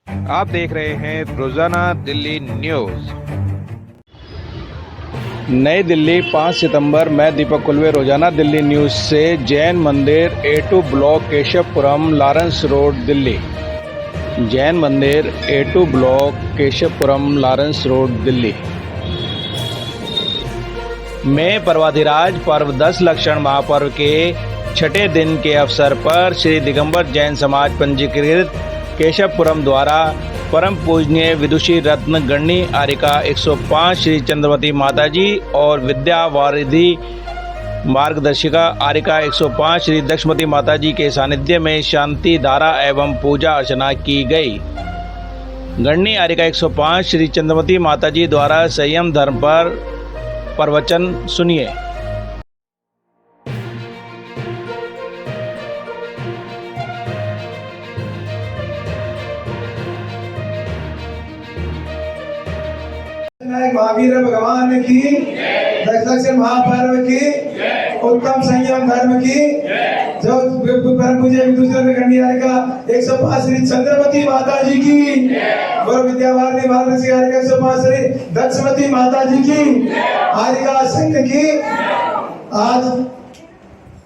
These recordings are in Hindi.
आप देख रहे हैं रोजाना दिल्ली न्यूज। नई दिल्ली 5 सितंबर। मैं दीपक कुलवे, रोजाना दिल्ली न्यूज से। जैन मंदिर A2 block Keshavpuram, Lawrence road, Delhi. Jain मंदिर A2 block Keshavpuram, Lawrence road, Delhi में पर्वाधिराज पर्व 10 लक्षण महापर्व के छठे दिन के अवसर पर श्री दिगंबर जैन समाज पंजीकृत केशवपुरम द्वारा परम पूजनीय विदुषी रत्न गणनी आर्यिका 105 श्री चंद्रमती माताजी और विद्या वारिधि मार्गदर्शिका आर्यिका 105 श्री दक्षमती माताजी के सानिध्य में शांति धारा एवं पूजा अर्चना की गई। गणनी आर्यिका 105 श्री चंद्रमती माताजी द्वारा संयम धर्म पर प्रवचन सुनिए। महावीर भगवान की, दशलक्ष महापर्व की, उत्तम संयम धर्म की, जो परम पूज्य विदुषी गणनी आर्यिका 105 श्री चंद्रमती माता जी की, और विद्यावारिधि मार्गदर्शिका आर्यिका 105 श्री दक्षमती माता जी की आर्यिका संघ की। आज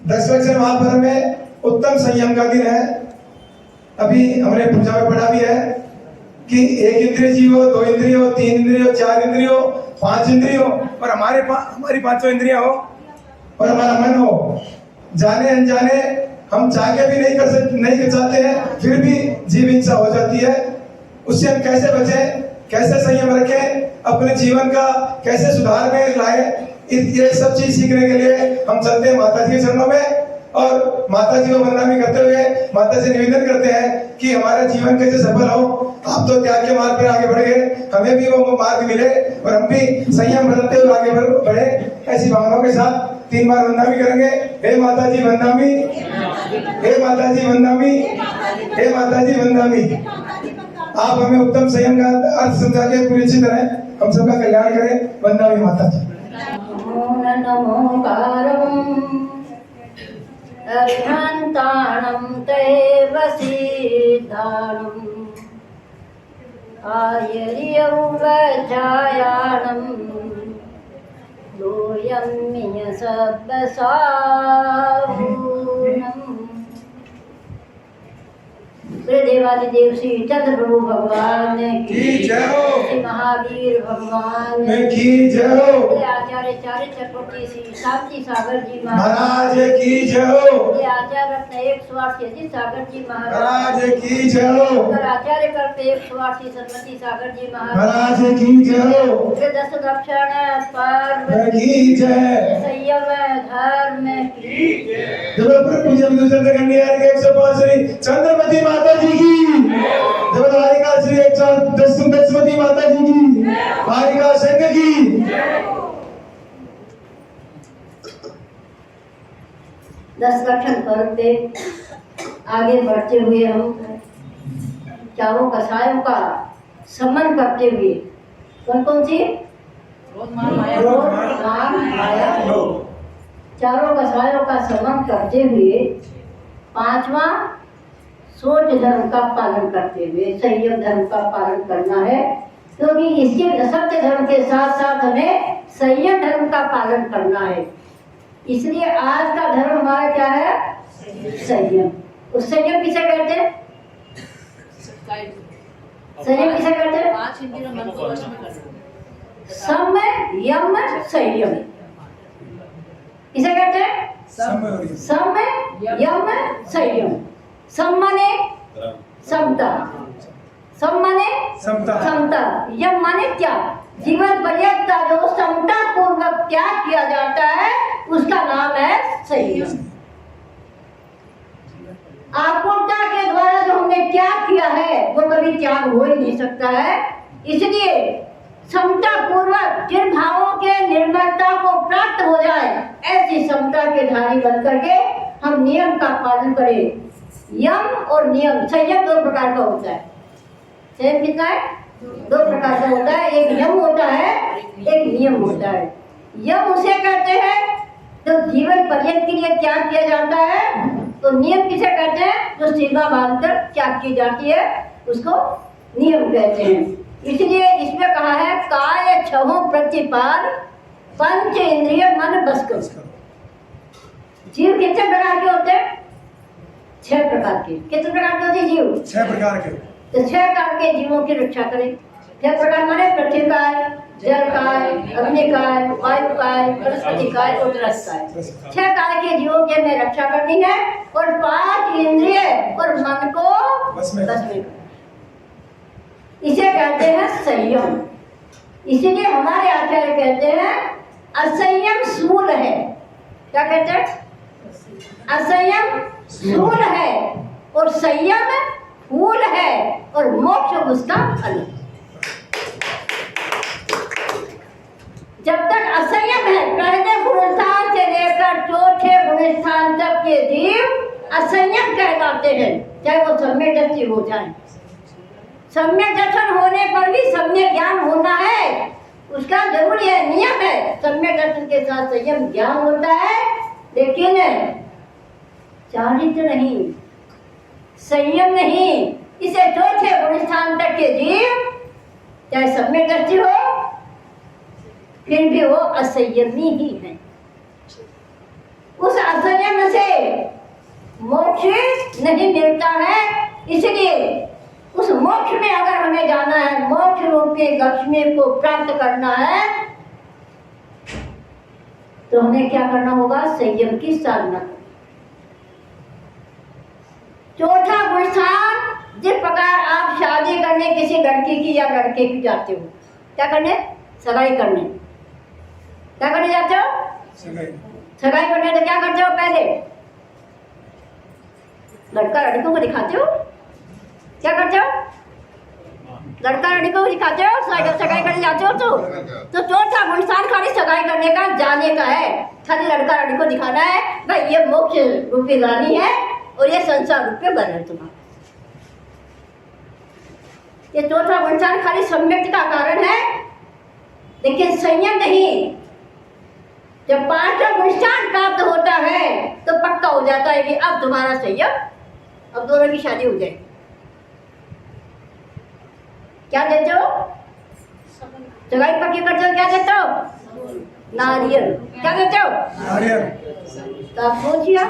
दशलक्ष महापर्व में उत्तम संयम का दिन है। अभी हमने पूजा में पढ़ा भी है कि एक इंद्रिय जीव हो, दो इंद्रिय हो, तीन इंद्रिय हो, चार इंद्रिय हो, पांच इंद्रिय हो, और हमारी पांचों इंद्रियां हो और हमारा मन हो। जाने अनजाने हम चाह के भी नहीं कर चाहते हैं, फिर भी जीव हिंसा हो जाती है। उससे हम कैसे बचें, कैसे संयम रखें, अपने जीवन का कैसे सुधार में लाए, ये सब चीज सीखने के लिए हम चलते हैं माता जी के चरणों में और माता जी को वंदना करते हुए माता से निवेदन करते हैं कि हमारा जीवन कैसे सफल हो। आप तो त्याग के मार्ग पर आगे बढ़ गए, हमें भी वो मार्ग मिले और हम भी संयम बदलते हुए आगे बढ़े। ऐसी भावनाओं के साथ 3 बार वंदना भी करेंगे। हे माता जी वंदनामी, हे माता जी वंदनामी, हे माता जी वंदनामी। आप हमें उत्तम संयम का अर्थ समझा के पूरी अच्छी तरह हम सबका कल्याण करें। वंदनामी माता जी। अभ्यन्ताणं तैव सिद्धाणम् आयर्यौवजायाणं लोयं मियसब्बसावूनम्। देवादिदेव श्री चंद्र प्रभु भगवान की जय हो, श्री महावीर भगवान की जय हो, आचार्य चार्य चक्रवर्ती श्री शांति सागर जी महाराज की जय हो, आचार्य रत्न 108 अजीत सागर जी महाराज की जय हो, आचार्य करते 108 सरस्वती सागर जी महाराज की जय हो, 10 लक्षण पर्व की जय, संयम धर्म की जय। जबलपुर पूज्य विदुषी गणनी आर्यिका 105 श्री चंद्रमती माता जी की, जबलपुर आर्यिका श्री 110 दक्षमती माता जी की आर्यिका संघ की। 10 लक्षण पर्व पे आगे बढ़ते हुए हम चारों कसायों का सम्मान करते हुए कौन कौन सी क्रोध मान माया चारों कसायों का सम्मान करते हुए 5वां सोच धर्म का पालन करते हुए संयम धर्म का पालन करना है, क्योंकि इसके सत्य धर्म के साथ साथ हमें संयम धर्म का पालन करना है। इसलिए आज का धर्म हमारा क्या है? संयम। उस संयम किसे कहते हैं? संयम किसे कहते हैं? 5 इंद्रियों मन को वश में करना। सम यम संयम किसे कहते हैं? सम यम संयम। सम माने समता, सम माने समता, यम माने त्याग। जीवन पर्यंत जो समता पूर्वक त्याग किया जाता है उसका नाम है संयम। आकुलता के द्वारा जो हमने त्याग किया है वो कभी त्याग हो ही नहीं सकता है। इसलिए समता पूर्वक जिन भावों के निर्मलता को प्राप्त हो जाए ऐसी समता के धारी बन करके हम नियम का पालन करें। यम और नियम, संयम 2 प्रकार का होता है। संयम कितना है? 2 प्रकार का होता है। एक यम होता है, एक नियम होता है। यम उसे कहते हैं जो जीवन पर्यंत के लिए त्याग किया जाता है, तो नियम किसे कहते हैं? जो सीमा बांधकर त्याग की जाती है उसको नियम कहते हैं। इसलिए इसमें कहा है काय छहों प्रतिपाल पंच इंद्रिय मन बस करो। जीव कितने प्रकार के होते हैं? 6 प्रकार के। कितने प्रकार के होते हैं जीव? 6 प्रकार के। तो 6 प्रकार के जीवों की रक्षा करें। 6 प्रकार माने पृथ्वी काय, जल काय, अग्नि काय, वायु काय, वनस्पति काय और रस काय। 6 काय के जीवों की हमें रक्षा करनी है और 5 इंद्रिय और मन को बस में करना। इसे कहते हैं संयम। इसीलिए हमारे आचार्य कहते हैं असंयम सूल है। क्या कहते हैं? असंयम सूल है और संयम फूल है और मोक्ष उसका फल। जब तक असंयम है, पहले गुणस्थान से लेकर चौथे गुणस्थान तक के जीव असंयम कहलाते हैं, चाहे वो सम्यक दृष्टि हो जाए। सम्यक दर्शन होने पर भी सम्यक ज्ञान होना है, उसका जरूरी है, नियम है। सम्यक दर्शन के साथ संयम ज्ञान होता है, लेकिन चारित्र नहीं, संयम नहीं। इसे चौथे गुणस्थान तक के जीव चाहे सम्यक दृष्टि हो फिर भी वो असंयमी ही है। उस असंयम से मोक्ष नहीं मिलता है। इसलिए उस मोक्ष में अगर हमें जाना है, मोक्ष रूपी लक्ष्मी को प्राप्त करना है, तो हमें क्या करना होगा? संयम की साधना। चौथा गुणस्थान, जिस प्रकार आप शादी करने किसी लड़की की या लड़के की जाते हो, क्या करने? सगाई करने। क्या करने जाते हो? सगाई करने। तो क्या करते हो? पहले लड़का लड़कों को दिखाते हो। क्या करते हो? लड़का लड़कों को दिखाते हो, सगाई करने जाते हो। तो चौथा गुणस्थान खाली सगाई करने का, जाने का है। खाली लड़का लड़की को दिखाना है भाई ये मोक्ष रूपी रानी है और ये संसार रूपी वर है तुम्हारा। ये चौथा गुणस्थान खाली सम्यक का कारण है, लेकिन संयम नहीं। जब 5वां गुणस्थान प्राप्त होता है तो पक्का हो जाता है कि अब तुम्हारा संयम, अब दोनों की शादी हो जाएगी। क्या देते हो? सगाई पक्की करते हो, क्या देते हो? नारियल। क्या देते हो? नारियल। तो आप सोचिए,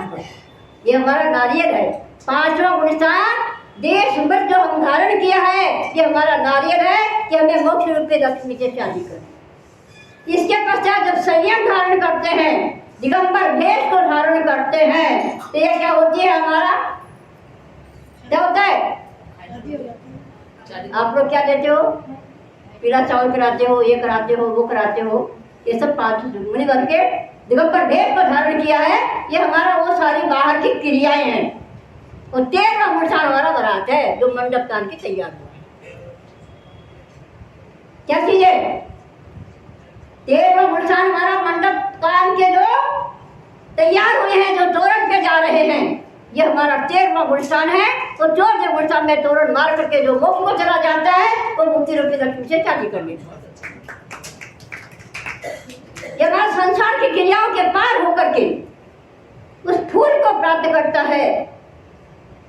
ये हमारा नारियल है। 5वां गुणस्थान देश भर जो हम धारण किया है, ये हमारा नारियल है कि हमें मोक्ष रूपी लक्ष्मी से शादी करें। इसके पश्चात जब संयम धारण करते हैं, दिगंबर भेष को धारण करते हैं, तो ये क्या होती है? हमारा क्या होता है? आप लोग क्या देते हो? पीला चावल कराते हो, ये कराते हो, वो कराते हो। ये सब 5 मुनि बन के दिगंबर भेष को धारण किया है। ये हमारा वो सारी बाहर की क्रियाएं हैं। और 13वां गुणस्थान हमारा बारात है, जो मंडप दान की तैयार हुआ। क्या चीज है? 13वां गुणस्थान हमारा मंडप दान के जो तैयार हुए हैं, जो तोरण पे जा रहे हैं, ये हमारा 13वां गुणस्थान है। और जो गुणस्थान में तोरण मार करके जो मोक्ष को चला जाता है, वो मुक्ति रूपी लक्ष्मी से शादी करने। ये बात संसार की क्रियाओं के पार होकर के उस फूल को प्राप्त करता है।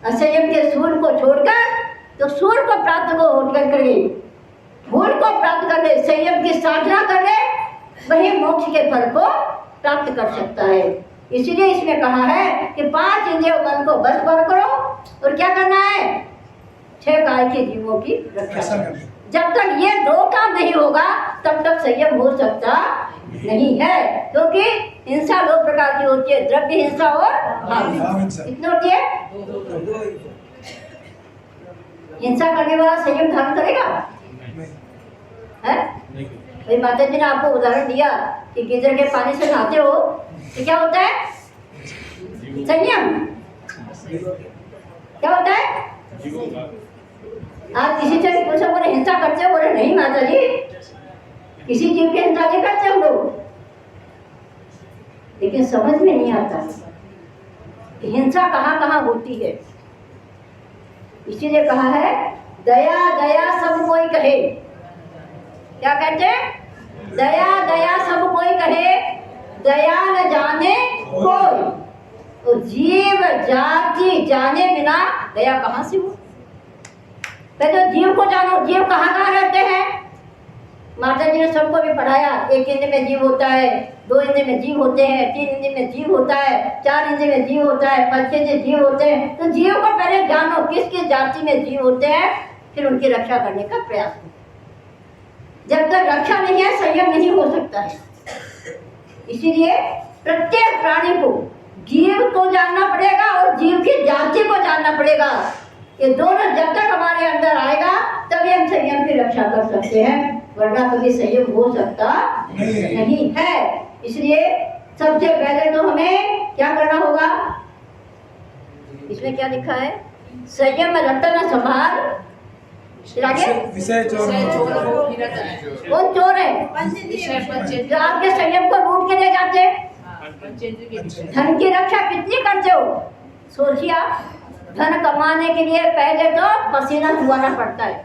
असंयम के सूर्य को छोड़कर तो सूर्य को प्राप्त को होकर करे, फूल को प्राप्त कर ले, संयम की साधना कर ले, वही मोक्ष के फल को प्राप्त कर सकता है। इसलिए इसमें कहा है कि 5 इंद्रियों मन को बस पर करो और क्या करना है? 6 काय के जीवों की रक्षा। जब तक ये 2 काम नहीं होगा तब तक संयम हो सकता नहीं है, क्योंकि हिंसा 2 प्रकार की होती है, द्रव्य हिंसा और भाव हिंसा। कितनी होती है? हिंसा करने वाला संयम धारण करेगा? है? माता जी ने आपको उदाहरण दिया कि गीजर के पानी से नहाते हो तो क्या होता है? संयम। क्या होता है? आप किसी से पूछो, बोले हिंसा करते हो? बोले नहीं माता जी, किसी जीव की हिंसा नहीं करते हम लोग। लेकिन समझ में नहीं आता कि हिंसा कहाँ कहाँ होती है। इसीलिए कहा है दया दया सब कोई कहे। क्या कहते हैं? दया दया सब कोई कहे, दया न जाने कोई। तो जीव जाति जाने बिना दया कहाँ से हो? पहले जीव को जानो, जीव कहाँ कहाँ रहते हैं। माता जी ने सबको भी पढ़ाया, 1 इंद्र में जीव होता है, 2 इंद्र में जीव होते हैं, 3 इंद्र में जीव होता है, 4 इंद्र में जीव होता है, 5 इंद्र जीव होते हैं। तो जीव को पहले जानो किस किस जाति में जीव होते हैं, फिर उनकी रक्षा करने का प्रयास करो। जब तक रक्षा नहीं है संयम नहीं हो सकता है। इसीलिए प्रत्येक प्राणी को जीव को जानना पड़ेगा और जीव की जाति को जानना पड़ेगा। ये दोनों जब तक हमारे अंदर आएगा तभी हम संयम की रक्षा कर सकते हैं, वरना कभी संयम हो सकता नहीं है। इसलिए सबसे पहले तो हमें क्या करना होगा, इसमें क्या लिखा है, संयम रटन संभाल। विषय चोर कौन चोर है, जो आपके संयम को लूट के ले जाते हैं। धन की रक्षा कितनी करते हो, सोचिए आप। धन कमाने के लिए पहले तो पसीना चुहाना पड़ता है,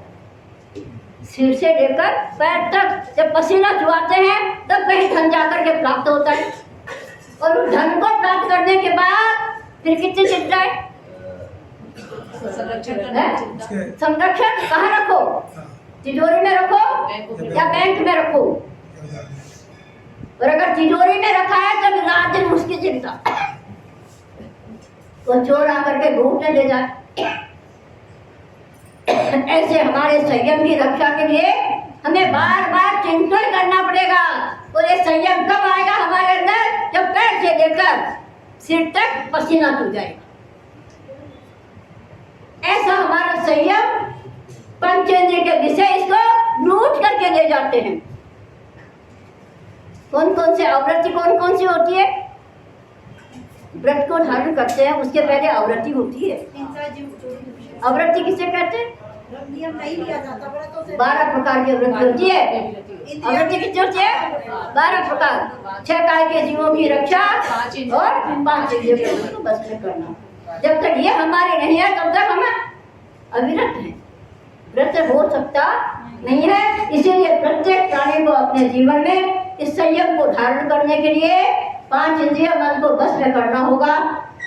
सिर से लेकर पैर तक। जब पसीना चुहाते हैं तब कहीं धन जाकर के प्राप्त होता है, और उस धन को प्राप्त करने के बाद फिर कितनी चिंता है। संरक्षण कहाँ रखो, तिजोरी में रखो या बैंक में रखो। और अगर तिजोरी में रखा है तो रात दिन उसकी चिंता, तो चोर आकर के लूटने ले जाए। ऐसे हमारे संयम की रक्षा के लिए हमें बार बार चिंतन करना पड़ेगा। और ये संयम कब आएगा हमारे अंदर, जब पैर से लेकर सिर तक पसीना चूह जाएगा। ऐसा हमारा संयम पंचेंद्रिय के विषय इसको लूट करके ले जाते हैं। कौन कौन से आवृत्ति कौन कौन सी होती है, व्रत को धारण करते हैं उसके पहले आवृत्ति होती है। आवृत्ति किसे कहते हैं, 12 प्रकार की आवृत्ति होती है। आवृत्ति कितनी होती है, 12 प्रकार। 6 काय के जीवों की रक्षा और 5 इंद्रियों को बस में करना। जब तक ये हमारे नहीं है तब तक हम अविरत हैं, व्रत हो सकता नहीं है। इसीलिए प्रत्येक प्राणी को अपने जीवन में इस संयम को धारण करने के लिए 5 इंद्रिय मन को बस में करना होगा,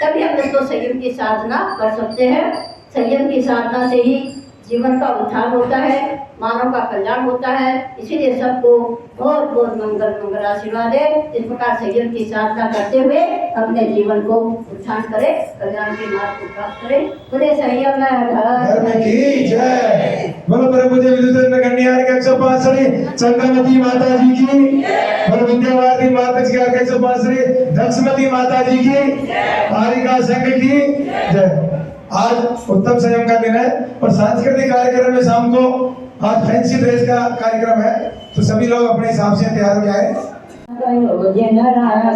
तभी हम इसको संयम की साधना कर सकते हैं। संयम की साधना से ही जीवन का उद्धार होता है, मानव का कल्याण होता है। इसीलिए सबको बहुत बहुत मंगल आशीर्वाद है। इस प्रकार संयम की साधना करते हुए अपने जीवन को उत्थान करें, कल्याण के मार्ग को प्राप्त करें। बोले संयम धर्म की जय। बोलो परम पूज्य विदुषी कन्या के 105 चंद्रमती माता जी की, बोलो विद्यावादी माता जी के 105 दक्षमती माता जी की, कारिका संघ की जय। आज उत्तम संयम का दिन है और सांस्कृतिक कार्यक्रम में शाम को आज फैंसी ड्रेस का कार्यक्रम है, तो सभी लोग अपने हिसाब से तैयार हो जाए।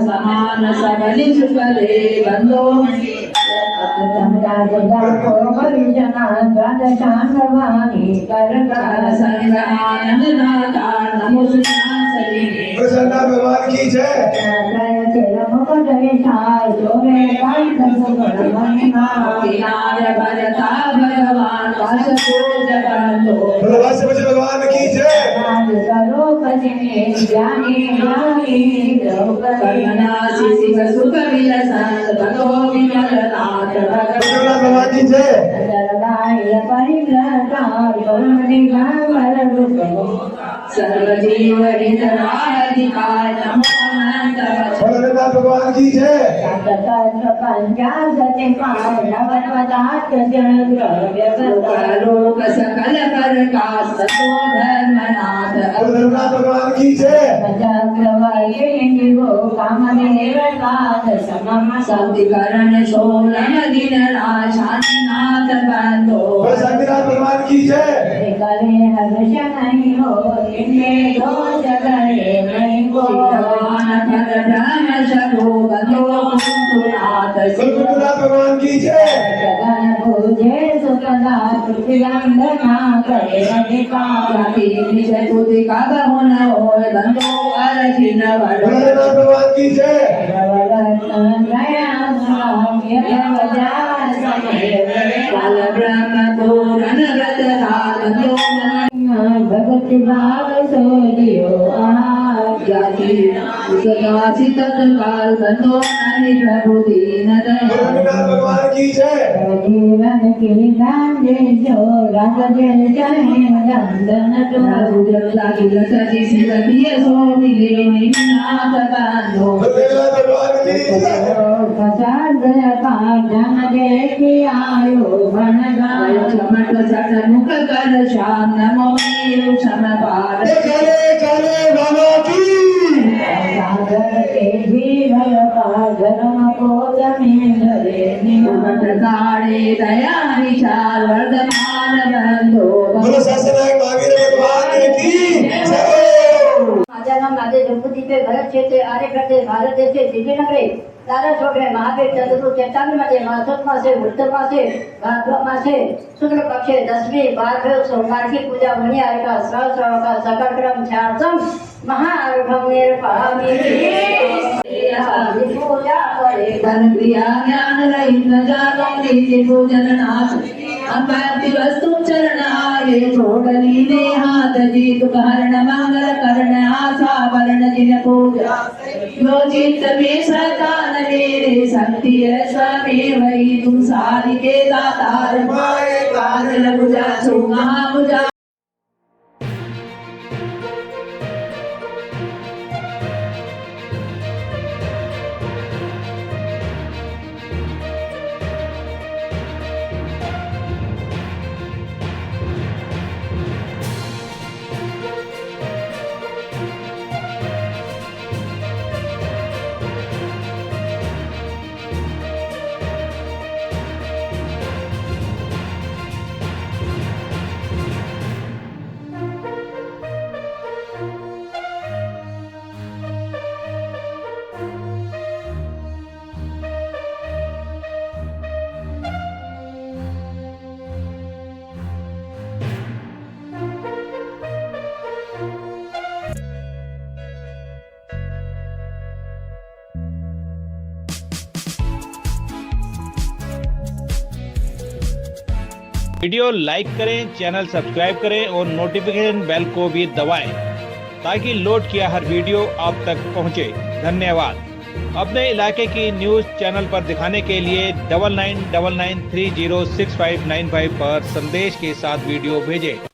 समान सबली सुखले बंदो प्रसन्ना भगवान की जय। भगवान की जय। भगवान की जय। भगवान की जय। सकल कर का धर्मनाथ भगवान की जय। शक्तिकरण शोलन दिन शांतिनाथ बंधो शांतिनाथ भगवान की जय। भगवान की जय। भगवान की जय। भगति भाव सो दियो जाति उसकासी तत्काल बंदो नहीं प्रभु दीन गोरखनाथ भगवान की जय। जीवन के दाने जो रंग दिल चाहे रंगन तो लागी लसरी सिलबिय सो मिले निनाथ बांधो गोरखनाथ भगवान की जय। प्रसाद का जन देखी आयो बन गाय चमट सट मुख कर श्याम नमो मेरु क्षम पार काले काले बाबा की सागर के जीवन का धर्म को जमीन धरे निमट काड़े दया विचार वर्धमान बंधो बोलो शासनायक महावीर भगवान की जय। माझा नाम राधे जम्बूदीप भरत क्षेत्र आर्यप्रदेश भारत देश दिल्लीनगरे तारा छोटे महावीर चंद्र चैताली मध्ये मासोत मासे वृद्ध मासे भाद्रव मासे शुक्ल पक्षे दशमी भाद्रव सोमवार की पूजा होने आएगा श्राव का सकल क्रम छात्रम महाआरुढम निर्पामी पूजा करे धन क्रिया ज्ञान रहित न जानो नीति पूजन नाथ अम्बाति वस्तु चरण आये छोड़नी ने हाथ जीत हरण मंगल करण आशा वरण जिन पूजा यो चित्त में सतान मेरे शक्ति स्वामी वही तुम सारी के दातार माए काज लघुजा सु महाभुजा वीडियो लाइक करें, चैनल सब्सक्राइब करें और नोटिफिकेशन बेल को भी दबाएं ताकि लोड किया हर वीडियो आप तक पहुंचे। धन्यवाद। अपने इलाके की न्यूज़ चैनल पर दिखाने के लिए 9999306595 पर संदेश के साथ वीडियो भेजें।